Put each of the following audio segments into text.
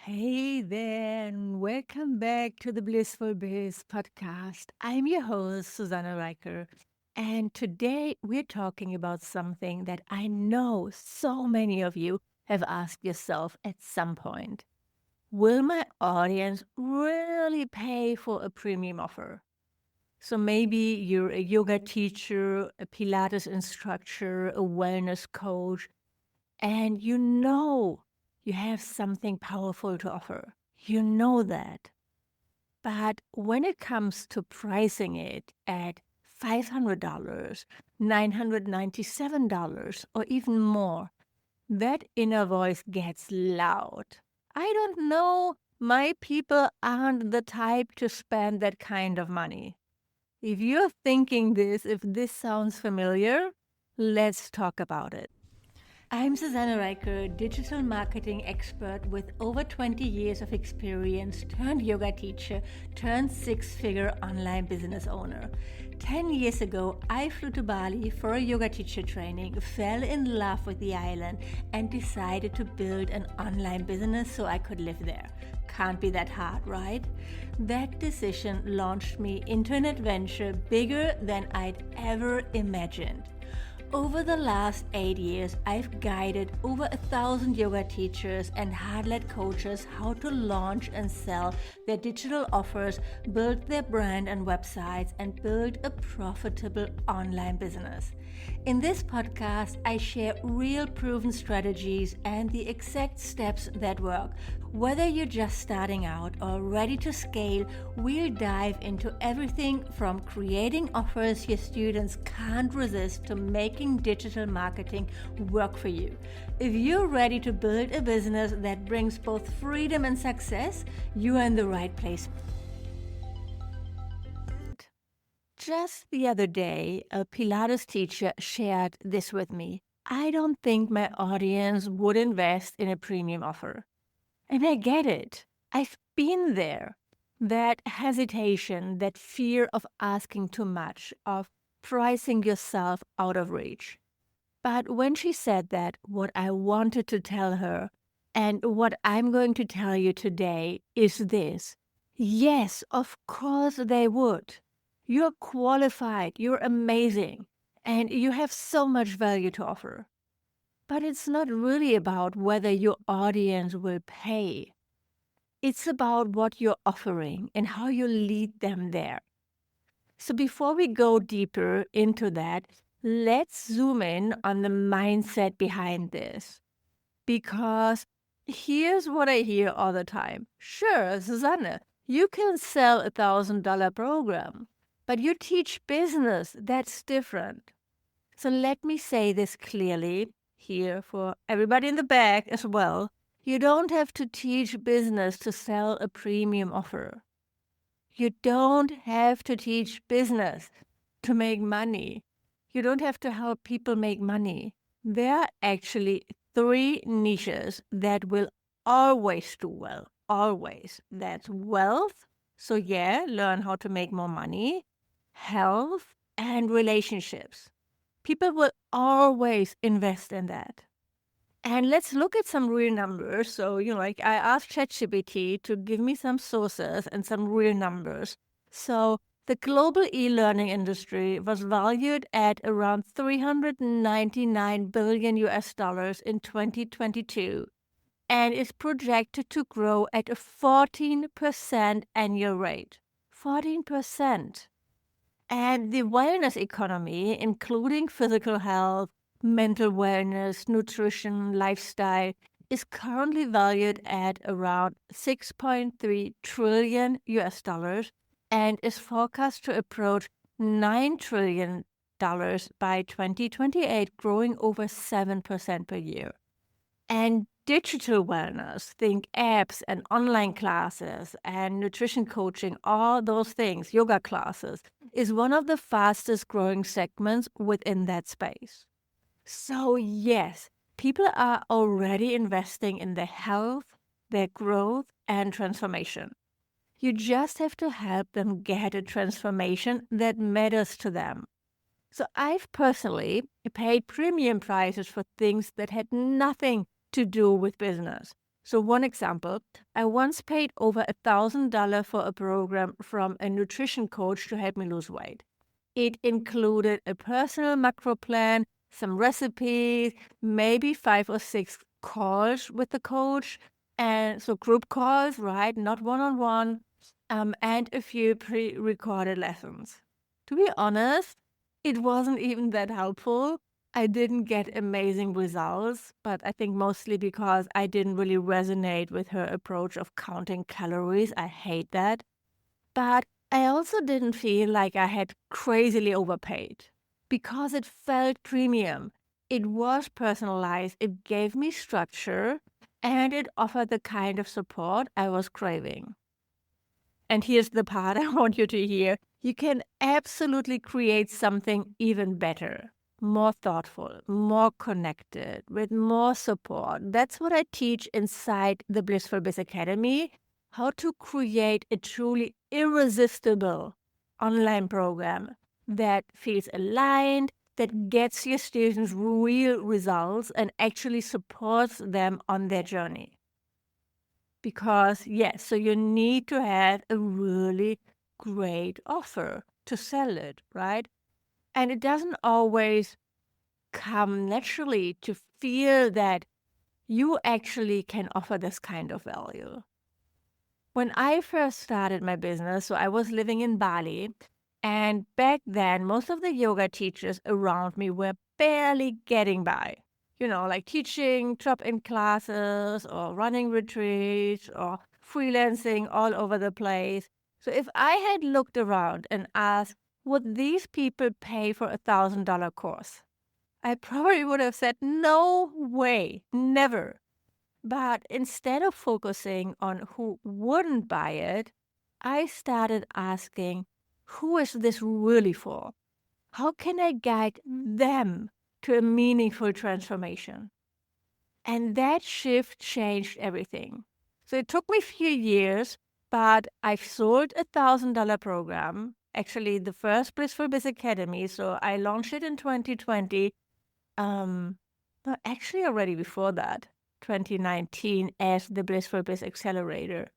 Hey there, and welcome back to the Blissful Biz podcast. I'm your host, Susanna Reicher, and today we're talking about something that I know so many of you have asked yourself at some point. Will my audience really pay for a premium offer? So maybe you're a yoga teacher, a Pilates instructor, a wellness coach, and you know you have something powerful to offer. You know that. But when it comes to pricing it at $500, $997, or even more, that inner voice gets loud. I don't know. My people aren't the type to spend that kind of money. If you're thinking this, if this sounds familiar, let's talk about it. I'm Susanna Reicher, digital marketing expert with over 20 years of experience, turned yoga teacher, turned six-figure online business owner. 10 years ago, I flew to Bali for a yoga teacher training, fell in love with the island, and decided to build an online business so I could live there. Can't be that hard, right? That decision launched me into an adventure bigger than I'd ever imagined. Over the last 8 years, I've guided over 1,000 yoga teachers and heart-led coaches how to launch and sell their digital offers, build their brand and websites, and build a profitable online business. In this podcast, I share real proven strategies and the exact steps that work. Whether you're just starting out or ready to scale, we'll dive into everything from creating offers your students can't resist to making digital marketing work for you. If you're ready to build a business that brings both freedom and success, you are in the right place. Just the other day, a Pilates teacher shared this with me. I don't think my audience would invest in a premium offer. And I get it. I've been there. That hesitation, that fear of asking too much, of pricing yourself out of reach. But when she said that, what I wanted to tell her, and what I'm going to tell you today, is this. Yes, of course they would. You're qualified, you're amazing, and you have so much value to offer. But it's not really about whether your audience will pay. It's about what you're offering and how you lead them there. So before we go deeper into that, let's zoom in on the mindset behind this. Because here's what I hear all the time. Sure, Susanne, you can sell $1,000 program, but you teach business. That's different. So let me say this clearly here for everybody in the back as well. You don't have to teach business to sell a premium offer. You don't have to teach business to make money. You don't have to help people make money. There are actually 3 niches that will always do well. Always. That's wealth. So yeah, learn how to make more money. Health and relationships. People will always invest in that. And let's look at some real numbers. So, like I asked ChatGPT to give me some sources and some real numbers. So, the global e-learning industry was valued at around 399 billion US dollars in 2022 and is projected to grow at a 14% annual rate. 14%. And the wellness economy, including physical health, mental wellness, nutrition, lifestyle, is currently valued at around 6.3 trillion US dollars and is forecast to approach $9 trillion by 2028, growing over 7% per year. And digital wellness, think apps and online classes and nutrition coaching, all those things, yoga classes, is one of the fastest growing segments within that space. So yes, people are already investing in their health, their growth, and transformation. You just have to help them get a transformation that matters to them. So I've personally paid premium prices for things that had nothing to do with business. So one example, I once paid over $1,000 for a program from a nutrition coach to help me lose weight. It included a personal macro plan, some recipes, maybe 5 or 6 calls with the coach, and so group calls, right? Not one-on-one, and a few pre-recorded lessons. To be honest, it wasn't even that helpful. I didn't get amazing results, but I think mostly because I didn't really resonate with her approach of counting calories. I hate that. But I also didn't feel like I had crazily overpaid because it felt premium. It was personalized, it gave me structure, and it offered the kind of support I was craving. And here's the part I want you to hear. You can absolutely create something even better, more thoughtful, more connected, with more support. That's what I teach inside the Blissful Biz Academy, how to create a truly irresistible online program that feels aligned, that gets your students real results and actually supports them on their journey. Because, yes, so you need to have a really great offer to sell it, right? And it doesn't always come naturally to feel that you actually can offer this kind of value. When I first started my business, so I was living in Bali, and back then, most of the yoga teachers around me were barely getting by. Like teaching drop-in classes or running retreats or freelancing all over the place. So if I had looked around and asked, would these people pay for $1,000 course? I probably would have said, no way, never. But instead of focusing on who wouldn't buy it, I started asking, who is this really for? How can I guide them to a meaningful transformation? And that shift changed everything. So it took me a few years, but I've sold $1,000 program, actually the first Blissful Biz Academy. So I launched it in 2020. No, actually already before that, 2019 as the Blissful Biz Accelerator.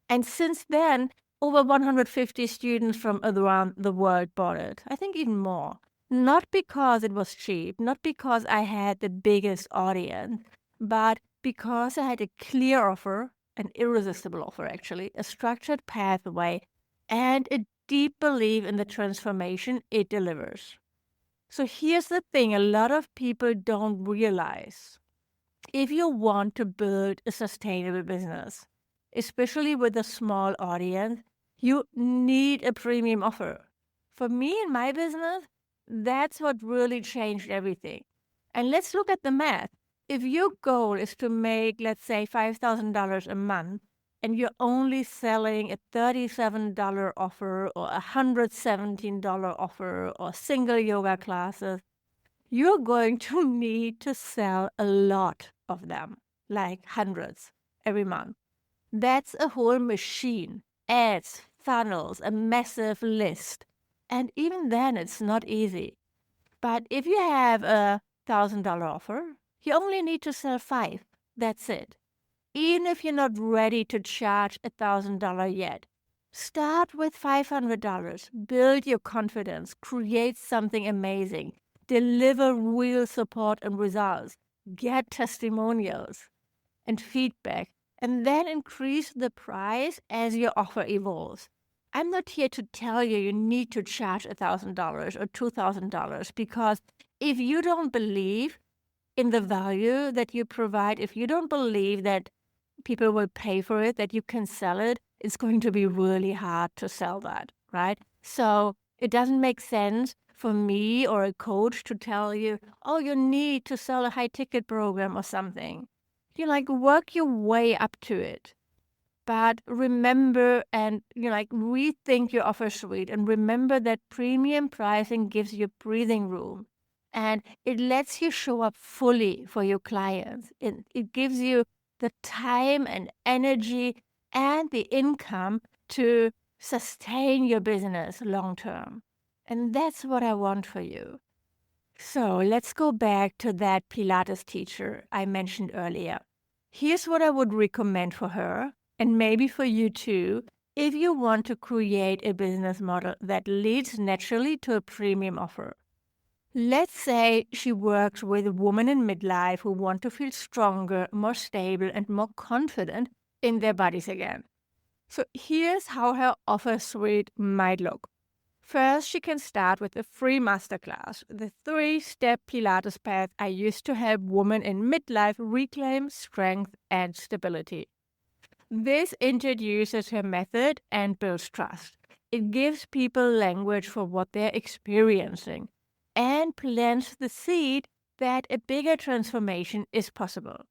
And since then, over 150 students from around the world bought it. I think even more. Not because it was cheap, not because I had the biggest audience, but because I had a clear offer, an irresistible offer actually, a structured pathway, and a deep belief in the transformation it delivers. So here's the thing a lot of people don't realize. If you want to build a sustainable business, especially with a small audience, you need a premium offer. For me and my business, that's what really changed everything. And let's look at the math. If your goal is to make, let's say, $5,000 a month, and you're only selling a $37 offer or a $117 offer or single yoga classes, you're going to need to sell a lot of them, like hundreds every month. That's a whole machine, ads, funnels, a massive list. And even then, it's not easy. But if you have a $1,000 offer, you only need to sell 5. That's it. Even if you're not ready to charge $1,000 yet, start with $500. Build your confidence. Create something amazing. Deliver real support and results. Get testimonials and feedback. And then increase the price as your offer evolves. I'm not here to tell you need to charge $1,000 or $2,000 because if you don't believe in the value that you provide, if you don't believe that people will pay for it, that you can sell it, it's going to be really hard to sell that, right? So it doesn't make sense for me or a coach to tell you, oh, you need to sell a high ticket program or something. You work your way up to it. But remember and rethink your offer suite and remember that premium pricing gives you breathing room and it lets you show up fully for your clients. It gives you the time and energy and the income to sustain your business long term. And that's what I want for you. So let's go back to that Pilates teacher I mentioned earlier. Here's what I would recommend for her, and maybe for you too, if you want to create a business model that leads naturally to a premium offer. Let's say she works with women in midlife who want to feel stronger, more stable, and more confident in their bodies again. So here's how her offer suite might look. First, she can start with a free masterclass, the 3-step Pilates path I used to help women in midlife reclaim strength and stability. This introduces her method and builds trust. It gives people language for what they're experiencing and plants the seed that a bigger transformation is possible.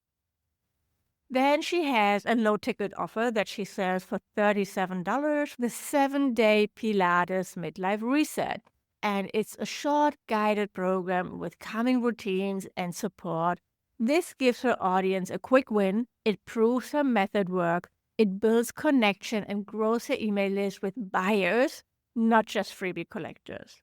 Then she has a low-ticket offer that she sells for $37, the 7-day Pilates Midlife Reset. And it's a short guided program with calming routines and support. This gives her audience a quick win. It proves her method works. It builds connection and grows her email list with buyers, not just freebie collectors.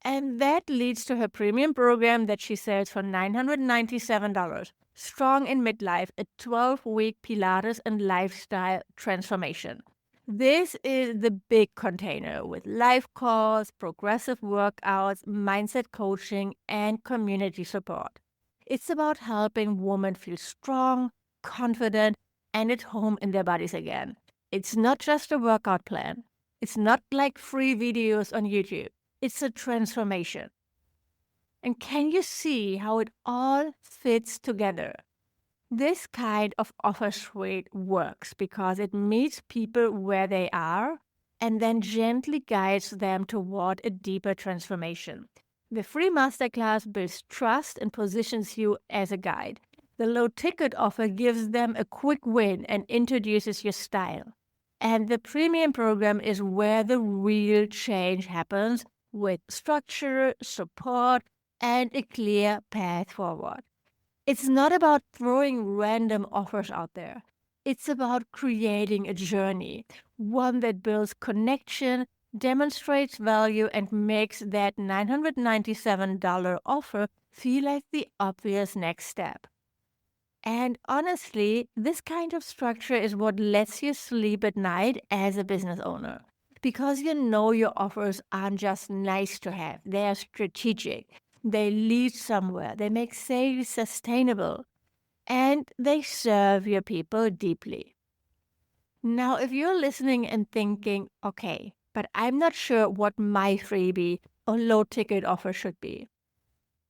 And that leads to her premium program that she sells for $997. Strong in Midlife, a 12-week Pilates and lifestyle transformation. This is the big container with live calls, progressive workouts, mindset coaching, and community support. It's about helping women feel strong, confident, and at home in their bodies again. It's not just a workout plan. It's not like free videos on YouTube. It's a transformation. And can you see how it all fits together? This kind of offer suite works because it meets people where they are and then gently guides them toward a deeper transformation. The free masterclass builds trust and positions you as a guide. The low ticket offer gives them a quick win and introduces your style. And the premium program is where the real change happens with structure, support, and a clear path forward. It's not about throwing random offers out there. It's about creating a journey, one that builds connection, demonstrates value, and makes that $997 offer feel like the obvious next step. And honestly, this kind of structure is what lets you sleep at night as a business owner. Because you know your offers aren't just nice to have, they are strategic. They lead somewhere, they make sales sustainable, and they serve your people deeply. Now, if you're listening and thinking, okay, but I'm not sure what my freebie or low ticket offer should be,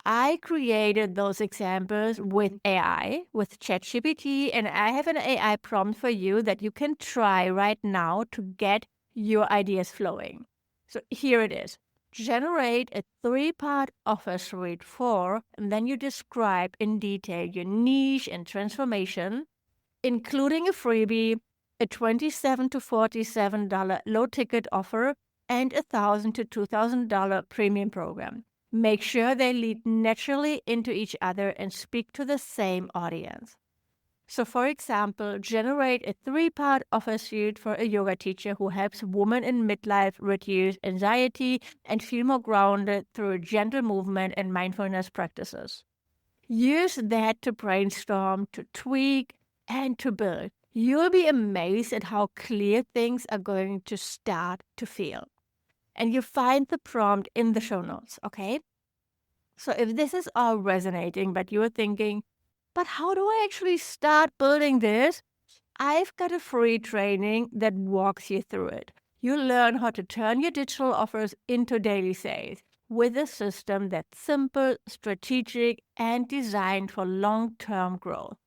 I created those examples with AI, with ChatGPT, and I have an AI prompt for you that you can try right now to get your ideas flowing. So here it is. Generate a 3-part offer suite for, and then you describe in detail your niche and transformation, including a freebie, a $27 to $47 low ticket offer, and a $1,000 to $2,000 premium program. Make sure they lead naturally into each other and speak to the same audience. So, for example, generate a 3-part offer suite for a yoga teacher who helps women in midlife reduce anxiety and feel more grounded through gentle movement and mindfulness practices. Use that to brainstorm, to tweak, and to build. You'll be amazed at how clear things are going to start to feel. And you find the prompt in the show notes, okay? So if this is all resonating, but you're thinking, but how do I actually start building this? I've got a free training that walks you through it. You'll learn how to turn your digital offers into daily sales with a system that's simple, strategic, and designed for long-term growth.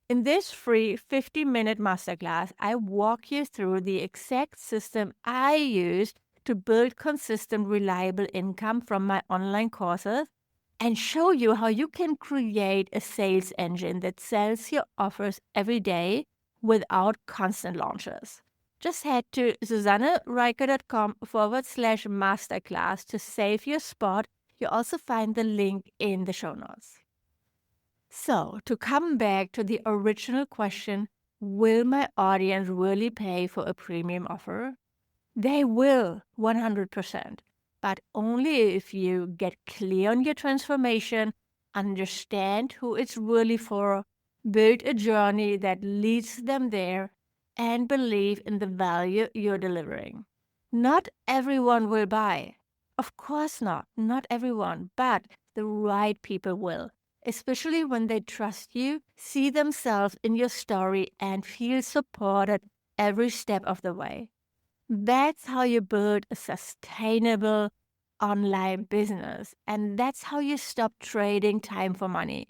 In this free 50-minute masterclass, I walk you through the exact system I use to build consistent, reliable income from my online courses and show you how you can create a sales engine that sells your offers every day without constant launches. Just head to susannereicher.com/masterclass to save your spot. You'll also find the link in the show notes. So, to come back to the original question, will my audience really pay for a premium offer? They will, 100%, but only if you get clear on your transformation, understand who it's really for, Build a journey that leads them there and believe in the value you're delivering. Not everyone will buy. Of course not everyone, but the right people will, especially when they trust you, see themselves in your story, and feel supported every step of the way. That's how you build a sustainable online business, and that's how you stop trading time for money.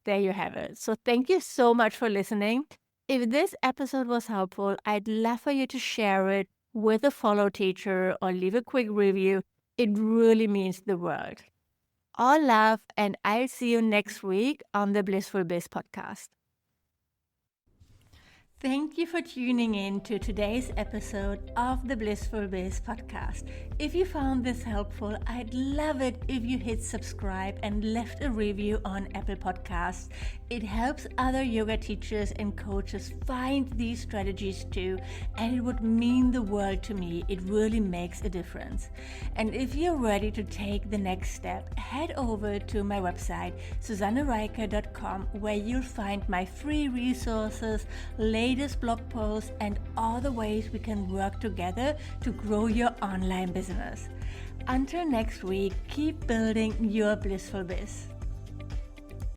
There you have it. So thank you so much for listening. If this episode was helpful, I'd love for you to share it with a fellow teacher or leave a quick review. It really means the world. All love, and I'll see you next week on the Blissful Biz podcast. Thank you for tuning in to today's episode of the Blissful Biz podcast. If you found this helpful, I'd love it if you hit subscribe and left a review on Apple Podcasts. It helps other yoga teachers and coaches find these strategies too, and it would mean the world to me. It really makes a difference. And if you're ready to take the next step, head over to my website, susannereiker.com, where you'll find my free resources, latest blog posts, and all the ways we can work together to grow your online business. Until next week, keep building your blissful biz.